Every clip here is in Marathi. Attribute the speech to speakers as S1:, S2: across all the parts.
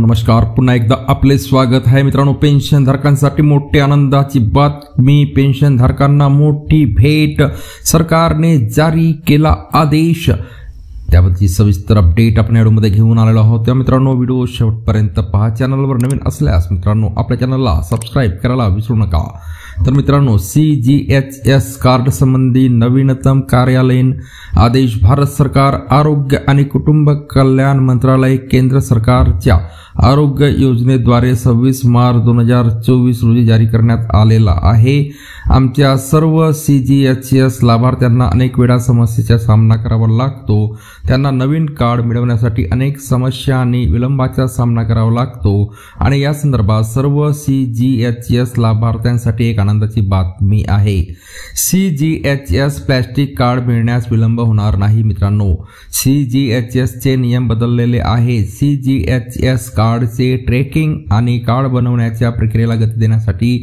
S1: नमस्कार, पुन्हा एकदा आपले स्वागत आहे मित्रांनो। पेन्शनधारकांसाठी मोठी आनंदाची बातमी, पेन्शनधारकांना मोठी भेट, सरकारने जारी केला आदेश। त्याबद्दलची सविस्तर अपडेट आपण व्हिडिओमध्ये घेऊन आलेलो आहोत। त्या मित्रांनो व्हिडिओ शेवटपर्यंत पहा। चॅनलवर नवीन असल्यास मित्रांनो आपल्या चॅनलला सबस्क्राइब करायला विसरू नका। तर मित्रांनो CGHS कार्ड संबंधी नवीनतम कार्यालयीन आदेश भारत सरकार आरोग्य आणि कुटुंब कल्याण मंत्रालय केंद्र सरकारच्या आरोग्य योजनेद्वारे 26 मार्च 2024 रोजी जारी करण्यात आलेला आहे। आमच्या सर्व CGHS लाभार्थ्यांना अनेक वेळा समस्येचा सामना करावा लागतो। त्यांना नवीन कार्ड मिळवण्यासाठी अनेक समस्या आणि विलंबाचा सामना करावा लागतो आणि या संदर्भात सर्व CGHS लाभार्थ्यांसाठी एक आनंदाची बातमी आहे। CGHS प्लास्टिक कार्ड मिळण्यास विलंब होणार नाही मित्रांनो। CGHS चे नियम बदललेले आहे। CGHS कार्डचे ट्रॅकिंग आणि कार्ड बनवण्याच्या प्रक्रियेला गती देण्यासाठी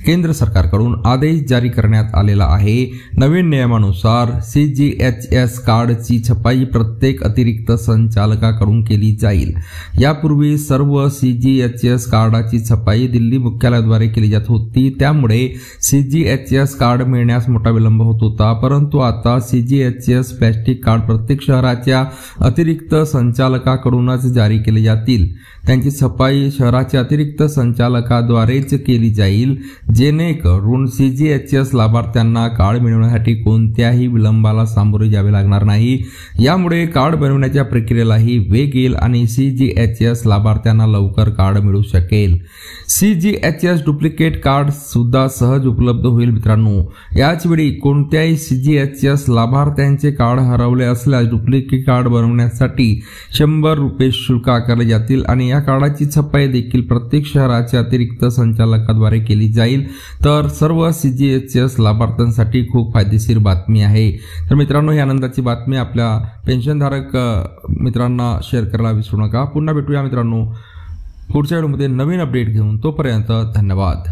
S1: केंद्र सरकारकडून आदेश जारी करण्यात आलेला आहे। नवीन नियमानुसार CGHS कार्डची छपाई प्रत्येक अतिरिक्त संचालकाकडून केली जाईल। यापूर्वी सर्व CGHS कार्डाची छपाई दिल्ली मुख्यालयाद्वारे केली जात होती, त्यामुळे CGHS कार्ड मिळण्यास मोठा विलंब होत होता। परंतु आता CGHS प्लास्टिक कार्ड प्रत्येक शहराच्या अतिरिक्त संचालकाकडूनच जारी केले जातील। त्यांची छपाई शहराच्या अतिरिक्त संचालकाद्वारेच केली जाईल, जेणेकरून CGHS लाभार्थ्यांना कार्ड मिळवण्यासाठी कोणत्याही विलंबाला सामोरे जावे लागणार नाही। यामुळे कार्ड बनवण्याच्या प्रक्रियेलाही वेग येईल आणि CGHS लाभार्थ्यांना लवकर कार्ड मिळू शकेल। CGHS डुप्लिकेट कार्ड सुद्धा सहज उपलब्ध होईल मित्रांनो। याच वेळी कोणत्याही CGHS लाभार्थ्यांचे कार्ड हरवले असल्यास डुप्लिकेट कार्ड बनवण्यासाठी 100 रुपये शुल्क आकारले जातील आणि या कार्डाची छपाई देखील प्रत्येक शहराच्या अतिरिक्त संचालकाद्वारे केली जाईल। तर सर्व CGHS लाभार्थ्यांसाठी खूप फायदेशीर बातमी आहे। तर मित्रांनो ही आनंदाची बातमी आपल्या पेन्शनधारक मित्रांना शेअर करायला विसरू नका। पुन्हा भेटूया मित्रांनो पुढच्या व्हिडिओमध्ये नवीन अपडेट घेऊन। तोपर्यंत धन्यवाद।